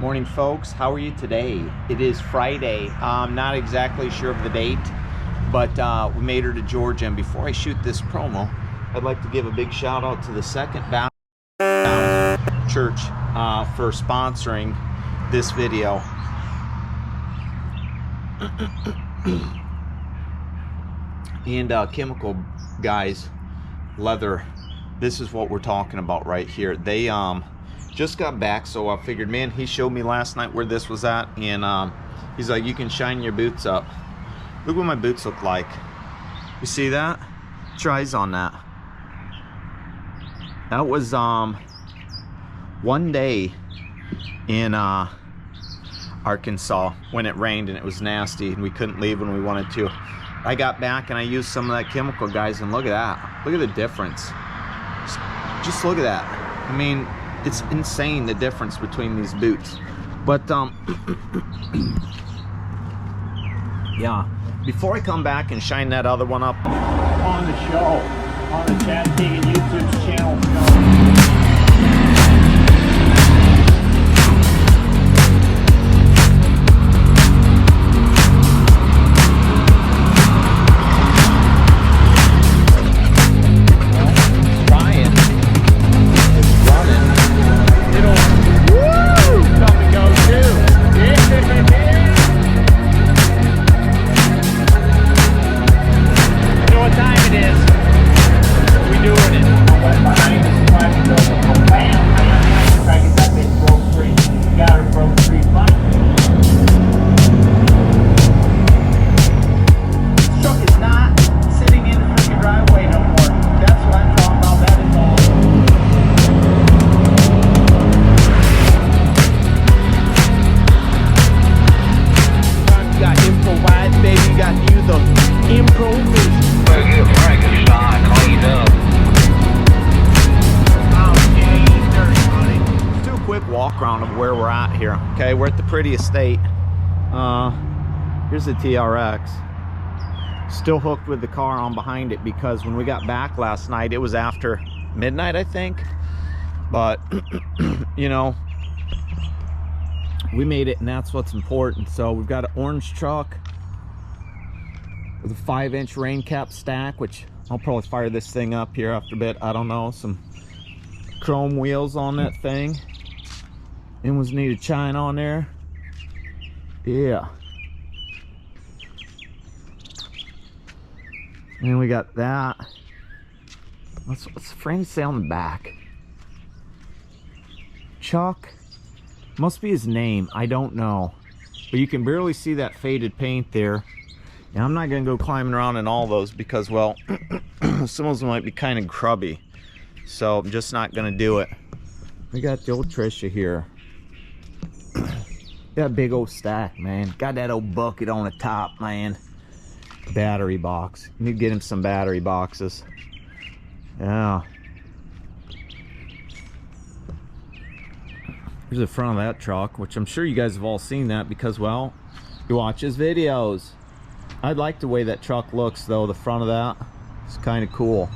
Morning, folks. How are you today? It is Friday. I'm not exactly sure of the date, but we made her to Georgia. And before I shoot this promo, I'd like to give a big shout out to the Second Baptist Church for sponsoring this video. And chemical guys, leather, this is what we're talking about right here. They just got back, so I figured, man, he showed me last night where this was at, and he's like, you can shine your boots up. Look what my boots look like. You see that? Tries on that. That was one day in Arkansas when it rained and it was nasty and we couldn't leave when we wanted to. I got back and I used some of that chemical, guys, and look at that. Look at the difference. Just look at that. I mean, it's insane the difference between these boots. But yeah, before I come back and shine that other one up on the show, on the Keegan YouTube channel. Walk around of where we're at here. Okay, we're at the pretty estate. Here's the TRX. Still hooked with the car on behind it because when we got back last night, it was after midnight, I think. But you know, we made it, and that's what's important. So we've got an orange truck with a 5-inch rain cap stack, which I'll probably fire this thing up here after a bit. I don't know, some chrome wheels on that thing. Anyone's need a chine on there? Yeah. And we got that. What's the frame say on the back? Chuck? Must be his name. I don't know. But you can barely see that faded paint there. And I'm not going to go climbing around in all those because, well, some of them might be kind of grubby. So I'm just not going to do it. We got the old Trisha here. That big old stack, man. Got that old bucket on the top, man. Battery box. You need to get him some battery boxes. Yeah. Here's the front of that truck, which I'm sure you guys have all seen that because, well, you watch his videos. I like the way that truck looks, though. The front of that. It's kind of cool.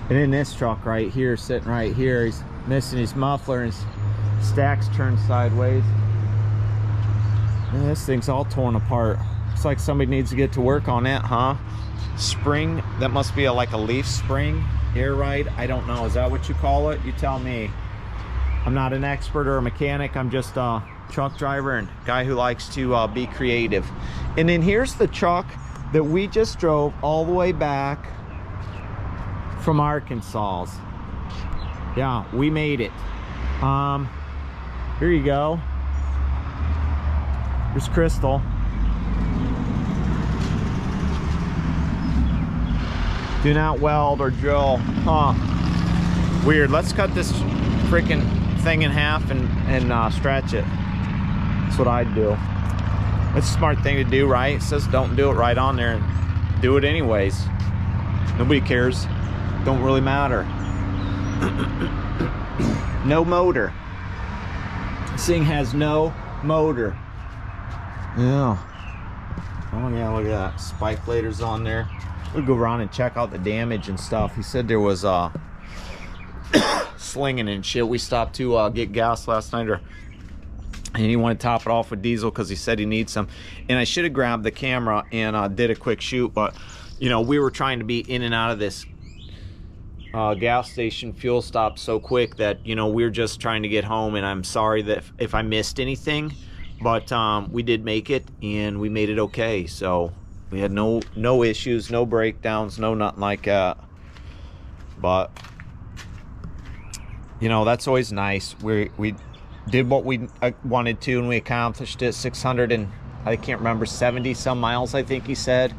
And in this truck right here, sitting right here, he's missing his muffler and his stack's turned sideways. And this thing's all torn apart. Looks like somebody needs to get to work on it, huh? Spring, that must be like a leaf spring, air ride. I don't know, is that what you call it? You tell me. I'm not an expert or a mechanic. I'm just a truck driver and guy who likes to be creative. And then here's the truck that we just drove all the way back from Arkansas. Yeah, we made it. Here you go. Here's Crystal. Do not weld or drill. Huh. Weird. Let's cut this freaking thing in half and stretch it. That's what I'd do. That's a smart thing to do, right? It says don't do it right on there and do it anyways. Nobody cares. Don't really matter. No motor. This thing has no motor. Yeah. Oh yeah, look at that. Spike laders on there. We'll go around and check out the damage and stuff. He said there was slinging and shit. We stopped to get gas last night, or and he wanted to top it off with diesel because he said he needs some. And I should have grabbed the camera and did a quick shoot, but you know, we were trying to be in and out of this gas station fuel stop so quick that, you know, we're just trying to get home. And I'm sorry that if I missed anything, but we did make it, and we made it okay. So we had no issues, no breakdowns, no nothing like that. But you know, that's always nice. We did what we wanted to, and we accomplished it. 600 and I can't remember, 70 some miles, I think he said.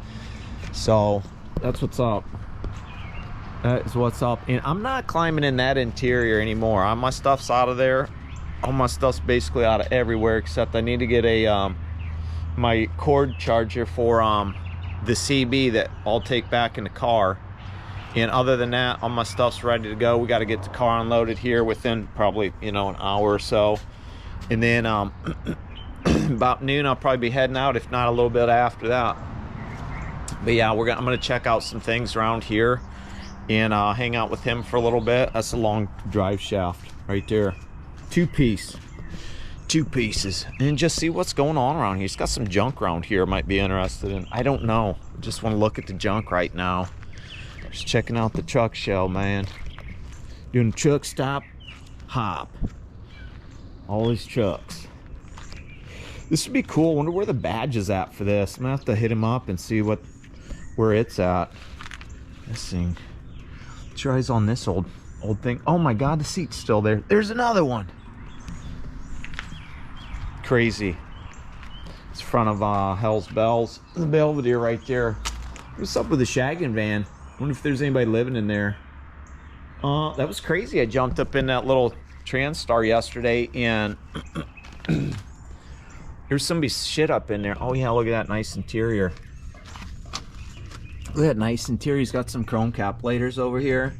So that's what's up. That is what's up. And I'm not climbing in that interior anymore. All my stuff's out of there. All my stuff's basically out of everywhere, except I need to get a my cord charger for the CB that I'll take back in the car. And other than that, all my stuff's ready to go. We got to get the car unloaded here within probably, you know, an hour or so. And then about noon, I'll probably be heading out, if not a little bit after that. But yeah, I'm going to check out some things around here and hang out with him for a little bit. That's a long drive shaft right there. Two pieces. And just see what's going on around here. He's got some junk around here I might be interested in. I don't know. Just want to look at the junk right now. Just checking out the truck show, man. Doing truck stop, hop. All these trucks. This would be cool. I wonder where the badge is at for this. I'm gonna have to hit him up and see where it's at. This thing. Tries on this old thing. Oh my God, the seat's still there. There's another one. Crazy. It's front of Hell's Bells. The Belvedere right there. What's up with the shaggin' van? Wonder if there's anybody living in there. That was crazy. I jumped up in that little TransStar yesterday, and there's somebody's shit up in there. Oh yeah, look at that nice interior. Look at that nice interior. He's got some chrome cap lighters over here,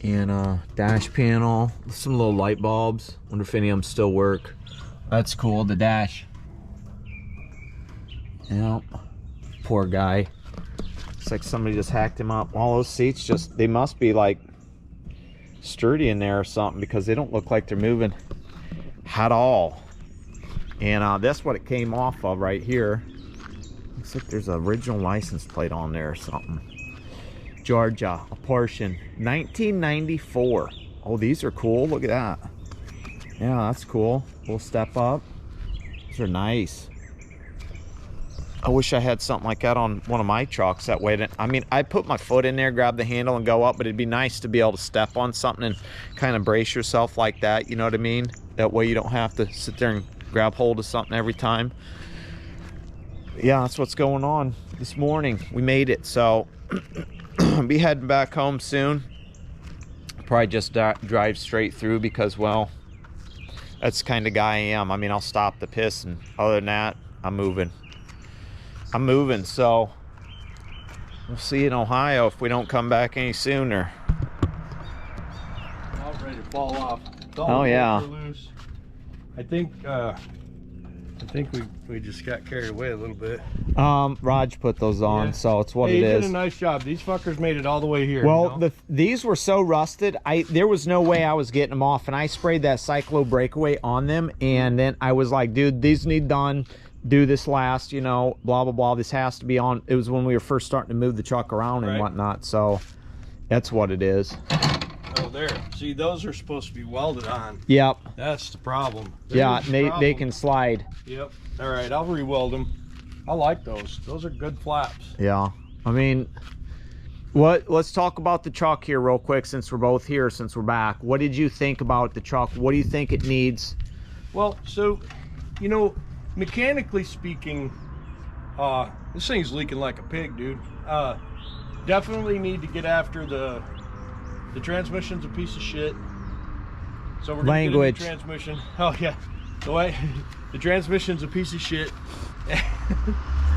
and dash panel, some little light bulbs. Wonder if any of them still work. That's cool. The dash. Yep. Poor guy. It's like somebody just hacked him up. All those seats they must be like sturdy in there or something, because they don't look like they're moving at all. And that's what it came off of right here. Looks like there's an original license plate on there or something. Georgia, a Porsche, 1994. Oh, these are cool. Look at that. Yeah, that's cool. We'll step up. These are nice. I wish I had something like that on one of my trucks. That way, I mean, I put my foot in there, grab the handle, and go up, but it'd be nice to be able to step on something and kind of brace yourself like that. You know what I mean? That way you don't have to sit there and grab hold of something every time. Yeah, that's what's going on this morning. We made it, so I'll be heading back home soon. Probably just drive straight through, because, well, that's the kind of guy I am. I mean, I'll stop the piss, and other than that, I'm moving. So we'll see you in Ohio if we don't come back any sooner. I was ready to fall off. Oh yeah. Loose. I think we just got carried away a little bit. Raj put those on, yeah. So it's what it is. He did a nice job. These fuckers made it all the way here. Well, you know? these were so rusted. There was no way I was getting them off, and I sprayed that Cyclo breakaway on them, and then I was like, dude, these need done. Do this last, you know, blah blah blah. This has to be on. It was when we were first starting to move the truck around and whatnot, so that's what it is. Oh, there. See, those are supposed to be welded on. Yep. That's the problem. Yeah, they can slide. Yep. All right, I'll re-weld them. I like those. Those are good flaps. Yeah. I mean, let's talk about the truck here real quick, since we're both here, since we're back. What did you think about the truck? What do you think it needs? Well, so, you know, mechanically speaking, this thing's leaking like a pig, dude. Definitely need to get after the transmission's a piece of shit. So we're gonna get a new transmission. Oh yeah, the transmission's a piece of shit.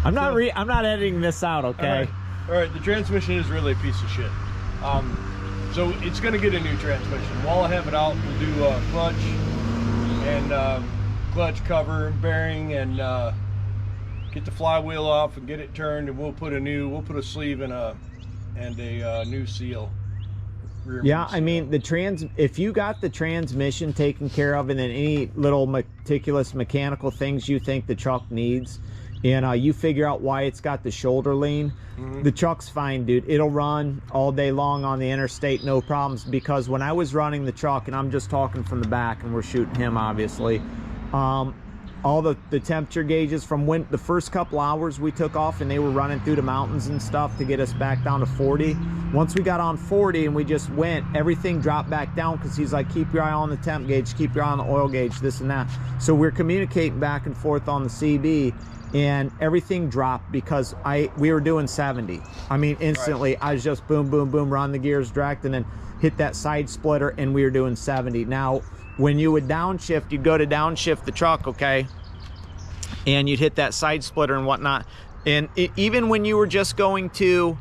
I'm not editing this out, okay? All right. The transmission is really a piece of shit. So it's gonna get a new transmission. While I have it out, we'll do clutch and clutch cover, bearing, and get the flywheel off and get it turned, and we'll put a sleeve and a new seal. rear Yeah, windshield. I mean, if you got the transmission taken care of and then any little meticulous mechanical things you think the truck needs, and you figure out why it's got the shoulder lean, the truck's fine, dude. It'll run all day long on the interstate, no problems. Because when I was running the truck, and I'm just talking from the back and we're shooting him, obviously, all the temperature gauges from when the first couple hours we took off and they were running through the mountains and stuff to get us back down to 40. Once we got on 40 and we just went, everything dropped back down, because he's like, keep your eye on the temp gauge, keep your eye on the oil gauge, this and that. So we're communicating back and forth on the CB, and everything dropped because we were doing 70. I mean, instantly, I was just boom, boom, boom, run the gears direct, and then hit that side splitter, and we were doing 70. Now, when you would downshift, you'd go to downshift the truck, okay, and you'd hit that side splitter and whatnot, and even when you were just going to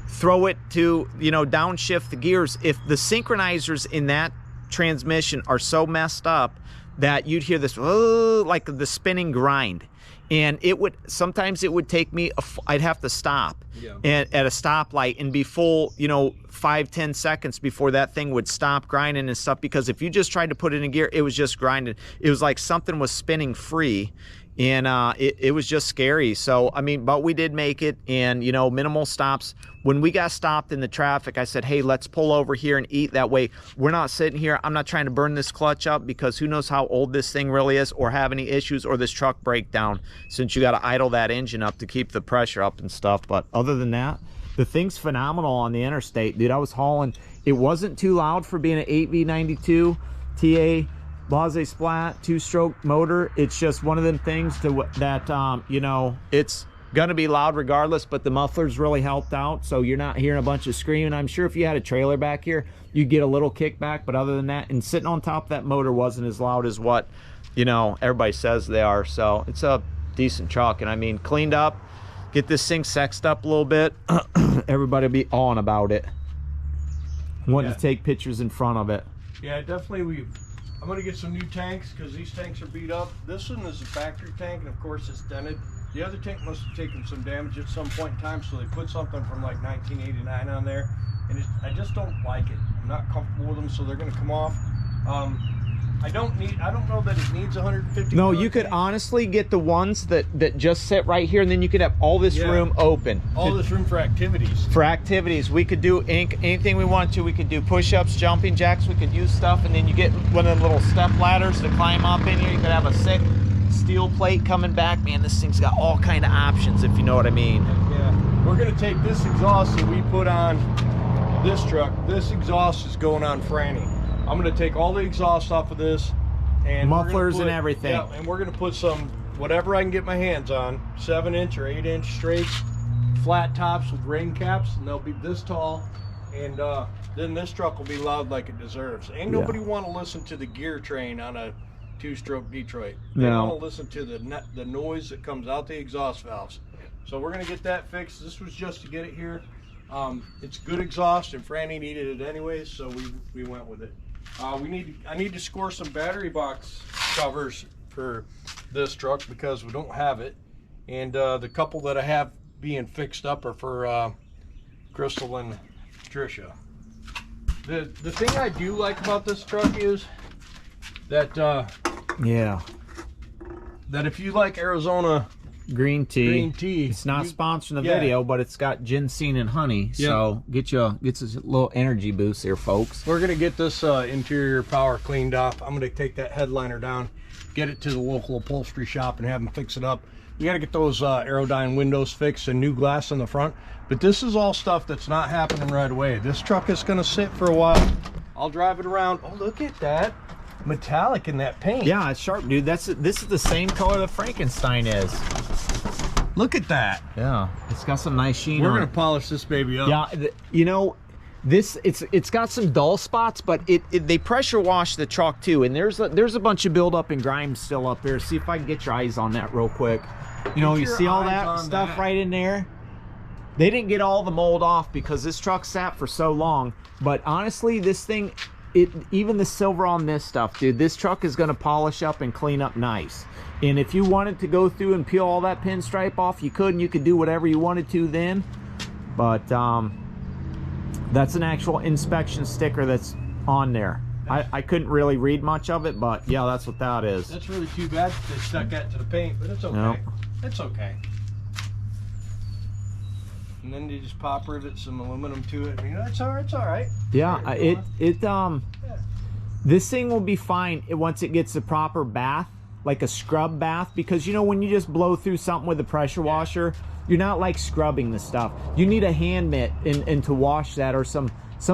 throw it to, you know, downshift the gears, if the synchronizers in that transmission are so messed up that you'd hear this, oh, like the spinning grind, and sometimes it would take me I'd have to stop at a stoplight and be full, you know, 5-10 seconds before that thing would stop grinding and stuff, because if you just tried to put it in gear, it was just grinding. It was like something was spinning free, and it was just scary. So I mean, but we did make it, and you know, minimal stops. When we got stopped in the traffic, I said, hey, let's pull over here and eat. That way we're not sitting here. I'm not trying to burn this clutch up, because who knows how old this thing really is, or have any issues, or this truck break down, since you got to idle that engine up to keep the pressure up and stuff. But other than that, the thing's phenomenal on the interstate, dude. I was hauling, it wasn't too loud for being an 8V92 TA Blase Splat 2-stroke motor. It's just one of them things that you know, it's gonna be loud regardless, but the mufflers really helped out, so you're not hearing a bunch of screaming. I'm sure if you had a trailer back here, you'd get a little kickback, but other than that, and sitting on top of that motor wasn't as loud as what, you know, everybody says they are. So it's a decent truck, and I mean, cleaned up, get this thing sexed up a little bit, everybody will be on about it, wanting to take pictures in front of it. Yeah, definitely. I'm gonna get some new tanks, because these tanks are beat up. This one is a factory tank, and of course it's dented. The other tank must have taken some damage at some point in time, so they put something from like 1989 on there, and I just don't like it. I'm not comfortable with them, so they're gonna come off. I don't know that it needs 150. No, you could honestly get the ones that just sit right here, and then you could have all this room open. All this room for activities. For activities, we could do anything we want to. We could do push-ups, jumping jacks, we could use stuff, and then you get one of the little step ladders to climb up in here. You could have a sick steel plate coming back. Man, this thing's got all kind of options, if you know what I mean. Yeah, we're gonna take this exhaust that we put on this truck. This exhaust is going on Franny. I'm gonna take all the exhaust off of this, and mufflers and everything. Yeah, and we're gonna put some, whatever I can get my hands on, 7-inch or 8-inch straight flat tops with rain caps, and they'll be this tall, and then this truck will be loud like it deserves. Ain't nobody want to listen to the gear train on a 2-stroke Detroit. They want to listen to the noise that comes out the exhaust valves. So we're gonna get that fixed. This was just to get it here. It's good exhaust, and Franny needed it anyways, so we went with it. I need to score some battery box covers for this truck, because we don't have it, and the couple that I have being fixed up are for Crystal and Trisha. The thing I do like about this truck is that that if you like Arizona green tea, it's not sponsoring the video, but it's got ginseng and honey, so gets a little energy boost here, folks. We're gonna get this interior power cleaned up. I'm gonna take that headliner down, get it to the local upholstery shop, and have them fix it up. You gotta get those Aerodyne windows fixed and new glass in the front, but this is all stuff that's not happening right away. This truck is gonna sit for a while. I'll drive it around. Oh, look at that metallic in that paint. Yeah, it's sharp, dude. This is the same color that Frankenstein is. Look at that. Yeah, it's got some nice sheen. We're gonna polish this baby up. Yeah, you know, it's got some dull spots, but they pressure wash the truck too, and there's a bunch of buildup and grime still up there. See if I can get your eyes on that real quick. You know, you see all that stuff right in there? They didn't get all the mold off because this truck sat for so long, but honestly, this thing, even the silver on this stuff, dude, this truck is going to polish up and clean up nice. And if you wanted to go through and peel all that pinstripe off, you could, and you could do whatever you wanted to then. But That's an actual inspection sticker that's on there. I couldn't really read much of it, but yeah, that's what that is. That's really too bad they stuck that to the paint, but it's okay. Nope. It's okay. And then you just pop rivet some aluminum to it. You know, it's all right. Yeah, this thing will be fine once it gets the proper bath, like a scrub bath, because you know when you just blow through something with a pressure washer, you're not like scrubbing the stuff. You need a hand mitt and to wash that, or some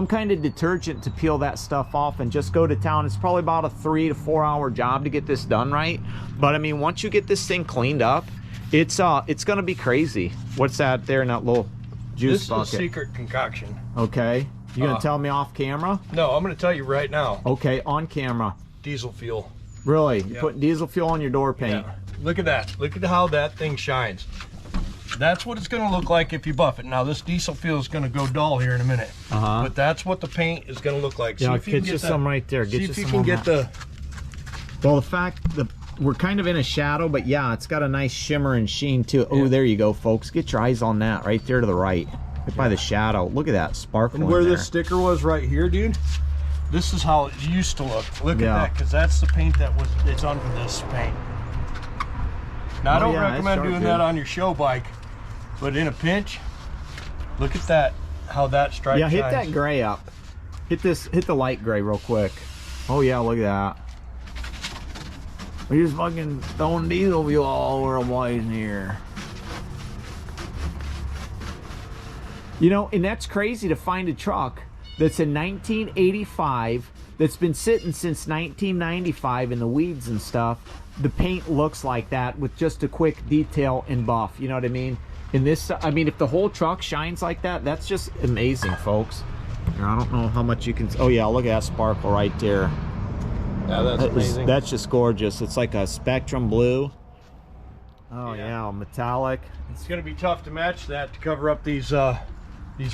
kind of detergent to peel that stuff off and just go to town. It's probably about a 3 to 4 hour job to get this done right. But I mean, once you get this thing cleaned up, it's gonna be crazy. What's that there in that little juice bucket? This is a secret concoction. Okay. You gonna tell me off camera? No, I'm gonna tell you right now. Okay, on camera. Diesel fuel. Really? You putting diesel fuel on your door paint? Yeah. Look at that. Look at how that thing shines. That's what it's going to look like if you buff it. Now this diesel fuel is going to go dull here in a minute, but that's what the paint is going to look like. Yeah, see if you get can you get some right there. See Get if you you some can on get that. the. Well, the fact that we're kind of in a shadow, but yeah, it's got a nice shimmer and sheen to it. Oh, there you go, folks. Get your eyes on that right there to the right, right by the shadow. Look at that sparkling. And where there. this sticker was right here, dude. This is how it used to look. Look at Yeah. that, because that's the paint that was. It's under this paint. Now I don't yeah, recommend it's doing sharp, that dude. on your show bike, but in a pinch, look at that. How that stripe. Yeah, hit shines. that gray up. Hit the light gray real quick. Oh yeah, look at that. We're just fucking throwing diesel fuel all over the place in here. You know, and that's crazy to find a truck that's in 1985 that's been sitting since 1995 in the weeds and stuff. The paint looks like that with just a quick detail and buff. You know what I mean? In this, I mean, if the whole truck shines like that, that's just amazing, folks. Here, I don't know how much you can. Oh yeah, look at that sparkle right there. Yeah, that's amazing. That's just gorgeous. It's like a spectrum blue. Oh yeah, metallic. It's going to be tough to match that to cover up these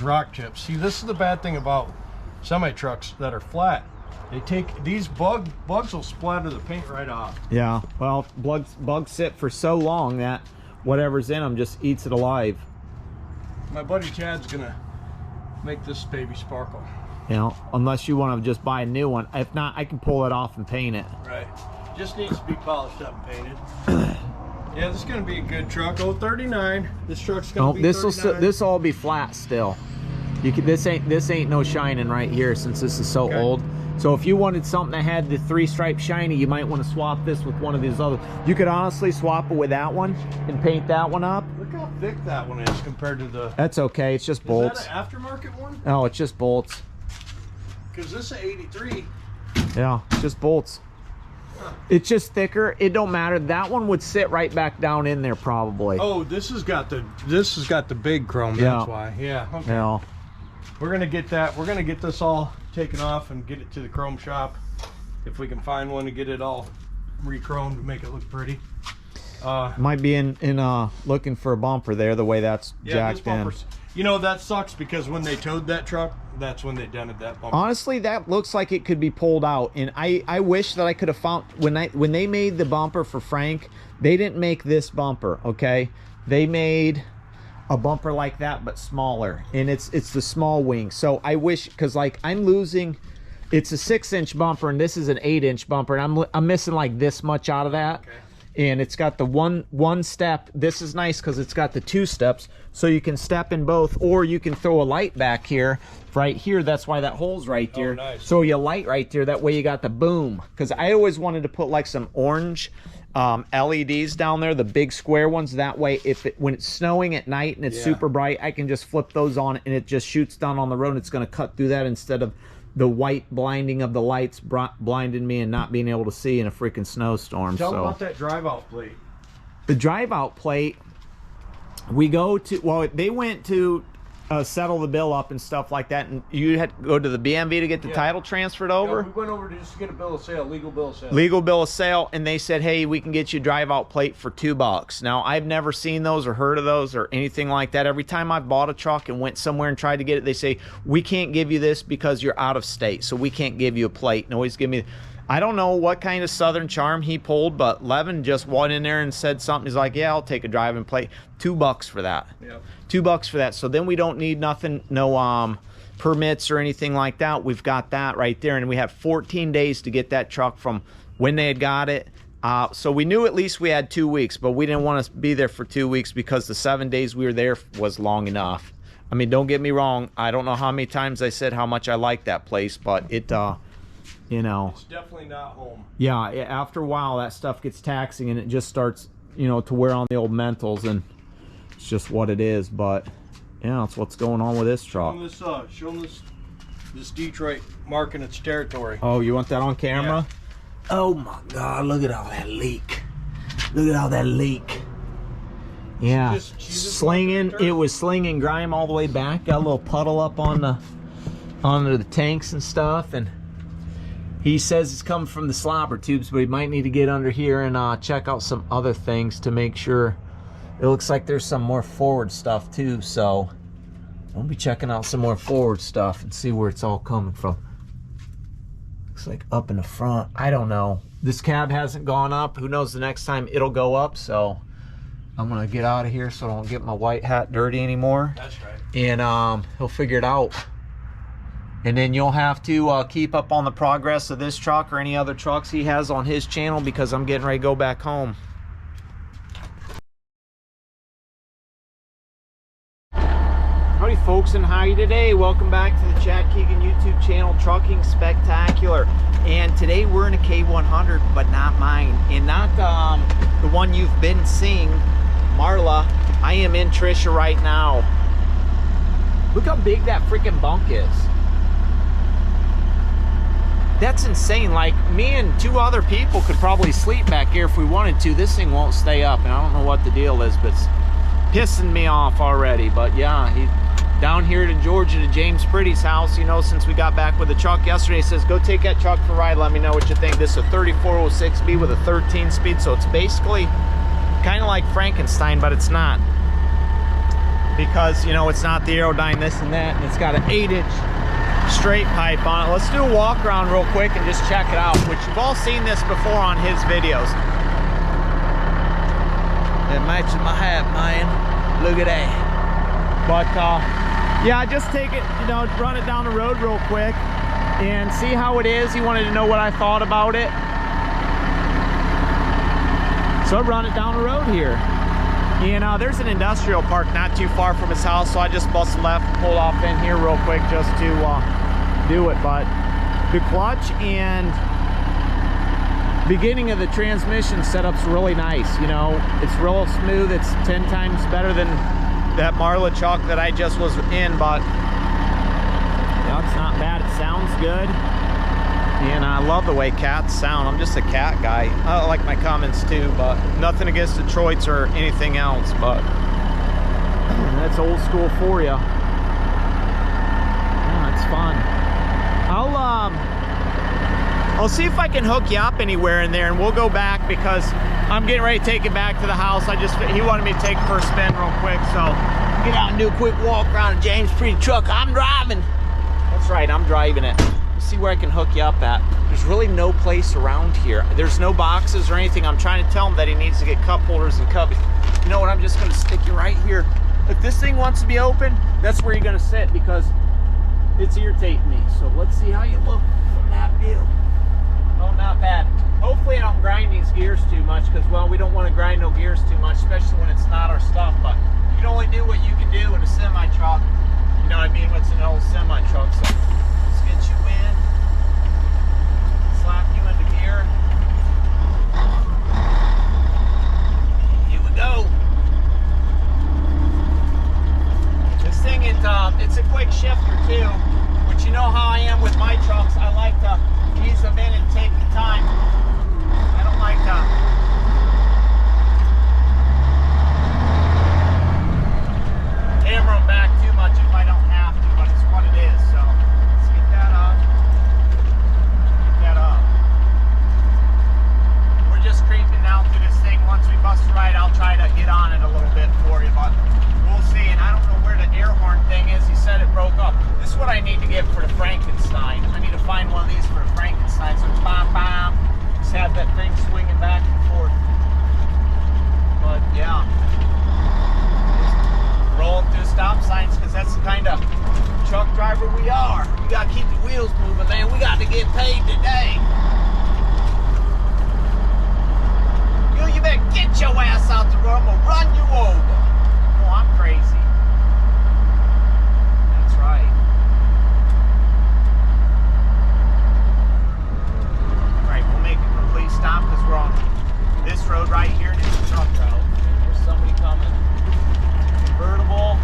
rock chips. See, this is the bad thing about semi trucks that are flat. They take these bugs will splatter the paint right off. Yeah, well, bugs sit for so long that whatever's in them just eats it alive. My buddy Chad's gonna make this baby sparkle. You know, unless you want to just buy a new one. If not, I can pull it off and paint it. Right. Just needs to be polished up and painted. Yeah, this is gonna be a good truck. Oh, 39. This truck's gonna be 39. This all be flat still. You can, this ain't no shining right here since this is so old. So if you wanted something that had the 3-stripe shiny, you might want to swap this with one of these other. You could honestly swap it with that one and paint that one up. Look how thick that one is compared to the. That's okay. It's just bolts. Is that an aftermarket one? Oh, it's just bolts. Because this is 83. Yeah, it's just bolts. It's just thicker. It don't matter. That one would sit right back down in there probably. Oh, this has got the big chrome. Yeah. That's why. Yeah. Okay. Yeah. We're gonna get that. We're gonna get this all taken off and get it to the chrome shop if we can find one to get it all re-chromed to make it look pretty. Might be in looking for a bumper there. The way that's jacked in. You know, that sucks because when they towed that truck, that's when they dented that bumper. Honestly, that looks like it could be pulled out, and I wish that I could have found when they made the bumper for Frank, they didn't make this bumper. Okay, they made a bumper like that but smaller, and it's the small wing. So I wish, because like I'm losing, it's a 6-inch bumper and this is an 8-inch bumper, and I'm missing like this much out of that. Okay. And it's got the one step. This is nice because it's got the 2 steps, so you can step in both, or you can throw a light back here, right here. That's why that hole's right there. Oh, nice. So you light right there. That way you got the boom. Because I always wanted to put like some orange LEDs down there, the big square ones. That way, when it's snowing at night and it's super bright, I can just flip those on and it just shoots down on the road. And it's going to cut through that instead of the white blinding of the lights blinding me and not being able to see in a freaking snowstorm. Tell them about that drive-out plate. The drive-out plate, we go to, well, they went to settle the bill up and stuff like that, and you had to go to the BMV to get the title transferred over. Yeah, we went over to just get a bill of sale, legal bill of sale. Legal bill of sale, and they said, hey, we can get you a drive-out plate for $2. Now, I've never seen those or heard of those or anything like that. Every time I've bought a truck and went somewhere and tried to get it, they say, we can't give you this because you're out of state, so we can't give you a plate. And always give me, I don't know what kind of Southern charm he pulled, but Levin just went in there and said something. He's like, yeah, I'll take a driving plate. $2 for that. Yep. $2 for that. So then we don't need nothing, no permits or anything like that, we've got that right there. And we have 14 days to get that truck from when they had got it. So we knew at least we had 2 weeks, but we didn't want to be there for 2 weeks because the 7 days we were there was long enough. I mean, don't get me wrong. I don't know how many times I said how much I like that place, but it, you know. It's definitely not home. Yeah, after a while, that stuff gets taxing and it just starts, you know, to wear on the old mentals, and it's just what it is. But, yeah, that's what's going on with this truck. Show them this Detroit marking its territory. Oh, you want that on camera? Yeah. Oh my God, look at all that leak. Look at all that leak. Yeah, She just slinging, it was slinging grime all the way back. Got a little puddle up on the under the tanks and stuff, and he says it's coming from the slobber tubes, but he might need to get under here and check out some other things to make sure. It looks like there's some more forward stuff too, so I'll be checking out some more forward stuff and see where it's all coming from. Looks like up in the front. I don't know. This cab hasn't gone up. Who knows the next time it'll go up, so I'm gonna get out of here so I don't get my white hat dirty anymore. That's right. And he'll figure it out. And then you'll have to keep up on the progress of this truck or any other trucks he has on his channel, because I'm getting ready to go back home. Howdy folks, and how are you today? Welcome back to the Chad Keegan YouTube channel, Trucking Spectacular. And today we're in a K100, but not mine, and not the one you've been seeing, Marla. I am in Trisha right now. Look how big that freaking bunk is. That's insane. Like, me and 2 other people could probably sleep back here if we wanted to. This thing won't stay up, and I don't know what the deal is, but it's pissing me off already. But yeah, he down here to Georgia, to James Pretty's house, you know, since we got back with the truck yesterday. He says, go take that truck for a ride, let me know what you think. This is a 3406B with a 13 speed, so it's basically kind of like Frankenstein, but it's not, because, you know, it's not the Aerodyne this and that, and it's got an 8-inch straight pipe on it. Let's do a walk around real quick and just check it out, which you've all seen this before on his videos. It matches my hat, man. Look at that. But yeah, just take it, you know, run it down the road real quick and see how it is. He wanted to know what I thought about it, so I run it down the road here. And there's an industrial park not too far from his house, so I just bust left, pulled off in here real quick just to do it. But the clutch and beginning of the transmission setup's really nice. You know, it's real smooth. It's 10 times better than that Marla truck that I just was in, but yeah, it's not bad. It sounds good, and I love the way cats sound. I'm just a cat guy. I like my comments too, but nothing against Detroits or anything else, but that's old school for you. Yeah, it's fun. I'll see if I can hook you up anywhere in there, and we'll go back, because I'm getting ready to take it back to the house. He wanted me to take it for a spin real quick, so get out and do a quick walk around a James Pretty truck. I'm driving. That's right, I'm driving it. Let's see where I can hook you up at. There's really no place around here. There's no boxes or anything. I'm trying to tell him that he needs to get cup holders and cups. You know what, I'm just gonna stick you right here. If this thing wants to be open, that's where you're gonna sit, because it's irritating me. So let's see how you look from that view. Oh, not bad. Hopefully I don't grind these gears too much, because, well, we don't want to grind no gears too much, especially when it's not our stuff. But you can only do what you can do in a semi-truck. You know what I mean? What's an old semi-truck. So let's get you in. Slap you into gear. Here we go. This thing, it's a quick shifter too, which, you know how I am with my trucks. I like to ease them in and take the time. I don't like to hammer them back too much if I don't have to, but it's what it is. So let's get that up. Get that up. We're just creeping down through this thing. Once we bust it right, I'll try to get on it a little bit for you, but we'll see. And I don't know where the air horn thing is. He said it broke up. This is what I need to get for the Frankenstein. I need to find one of these for the Frankenstein. So it's bam, bam. Just have that thing swinging back and forth. But yeah, rolling through stop signs, because that's the kind of truck driver we are. your ass out the road. I'm gonna run you over. Oh, I'm crazy. That's right. All right, we'll make a complete stop because we're on this road right here and it's a truck route. There's somebody coming. Convertible.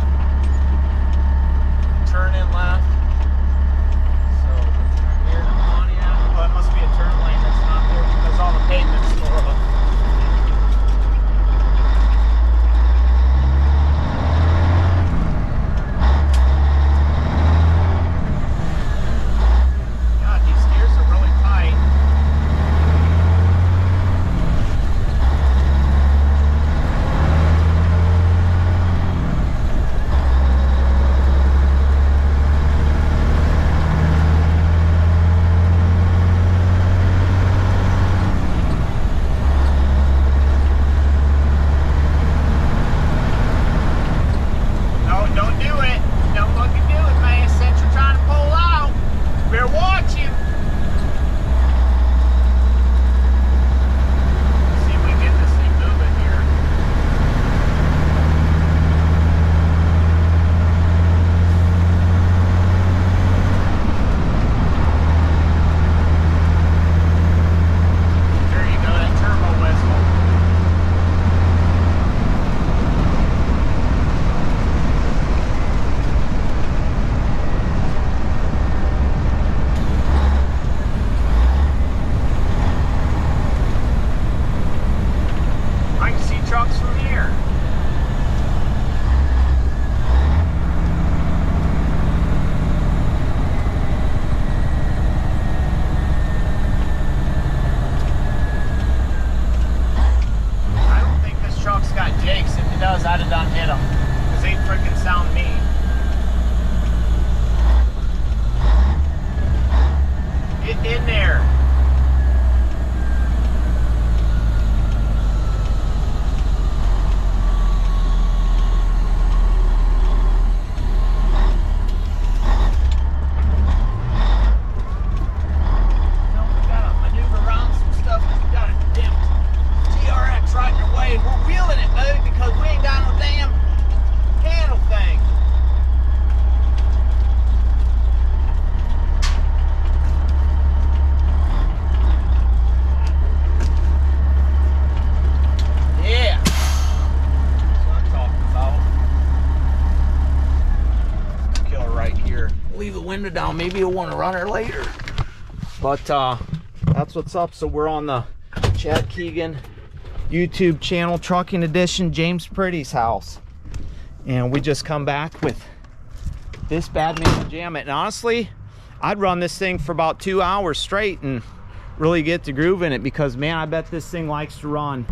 Turn in left. So turn here to Pontiac. Oh, it must be a turn lane that's not there because all the pavement's tore up. God, these gears are really tight. I'd have done hit them because they freaking sound mean. Get in there. We gotta maneuver around some stuff because we got a damn TRX right in our way and we're wheeling it, buddy, because we ain't got no damn handle thing. Yeah. That's what I'm talking about. Kill her right here. Leave the window down. Maybe you'll want to run her later. But that's what's up. So we're on the Chad Keegan YouTube channel, Trucking Edition, James Pretty's house, and we just come back with this bad man jam it. And honestly, I'd run this thing for about 2 hours straight and really get the groove in it because, man, I bet this thing likes to run.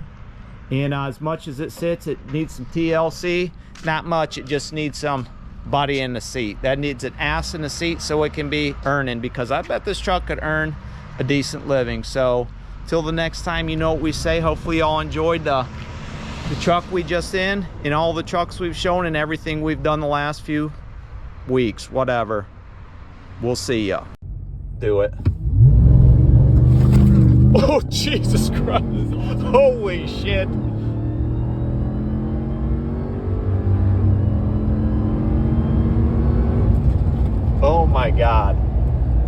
And as much as it sits, it needs some TLC. Not much, it just needs some body in the seat. That needs an ass in the seat so it can be earning, because I bet this truck could earn a decent living. So till the next time, you know what we say. Hopefully y'all enjoyed the truck we just in and all the trucks we've shown and everything we've done the last few weeks, whatever. We'll see ya. Do it. Oh, Jesus Christ. Holy shit. Oh my God.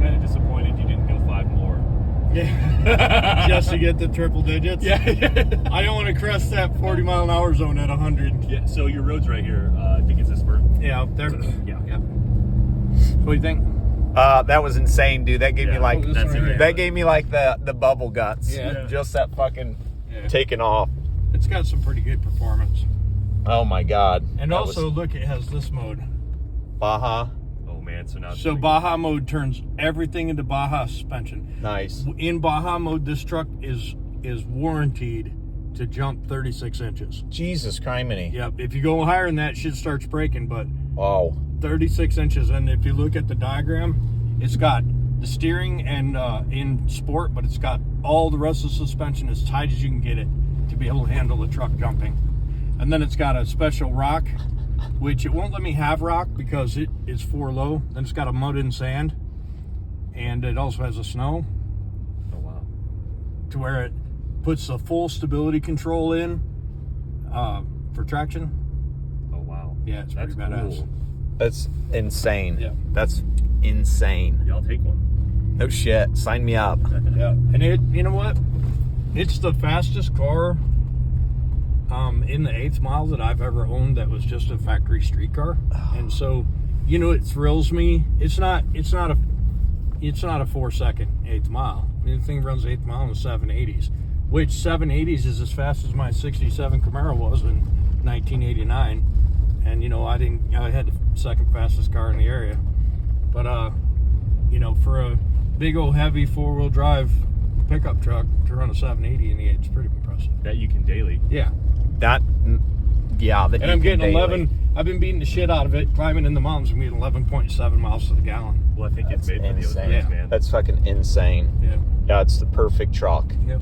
Kind of disappointed you didn't go 5 more. Yeah. Just to get the triple digits? Yeah. I don't want to crest that 40-mile-an-hour zone at 100. Yeah, so your road's right here. I think it's this spur. Yeah, there. Yeah. What do you think? That was insane, dude. That gave me like, that's it. that gave me like the bubble guts. Yeah. Just that fucking taking off. It's got some pretty good performance. Oh my God. And That also, was look, it has this mode. Baja. Oh man, so now. So Baja mode turns everything into Baja suspension. Nice. In Baja mode, this truck is warranted to jump 36 inches. Jesus criminy. Yep. If you go higher than that, shit starts breaking. But Oh. 36 inches, and if you look at the diagram, it's got the steering and in sport, but it's got all the rest of the suspension as tight as you can get it to be able to handle the truck jumping. And then it's got a special rock, which it won't let me have rock because it is 4 low. Then it's got a mud and sand, and it also has a snow. Oh wow. To where it puts the full stability control in, For traction, Oh wow. yeah, it's That's pretty badass. cool. That's insane. Yeah. That's insane. Yeah, I'll take one. No shit. Sign me up. Yeah, and you know what? It's the fastest car in the 8th mile that I've ever owned that was just a factory street car. And so, you know, it thrills me. It's not a 4-second 8th mile. I mean, the thing runs 8th mile in the 780s, which 780s is as fast as my 67 Camaro was in 1989. And you know, I had the second fastest car in the area. But you know, for a big old heavy 4-wheel drive pickup truck to run a 780 in the 8, it's pretty impressive. That you can daily. Yeah. That And I'm getting daily. 11. I've been beating the shit out of it, climbing in the mountains. I'm getting 11.7 miles to the gallon. Well, I think it's made for the insane. Ozarks, man. That's fucking insane. Yeah. Yeah, it's the perfect truck. Yep.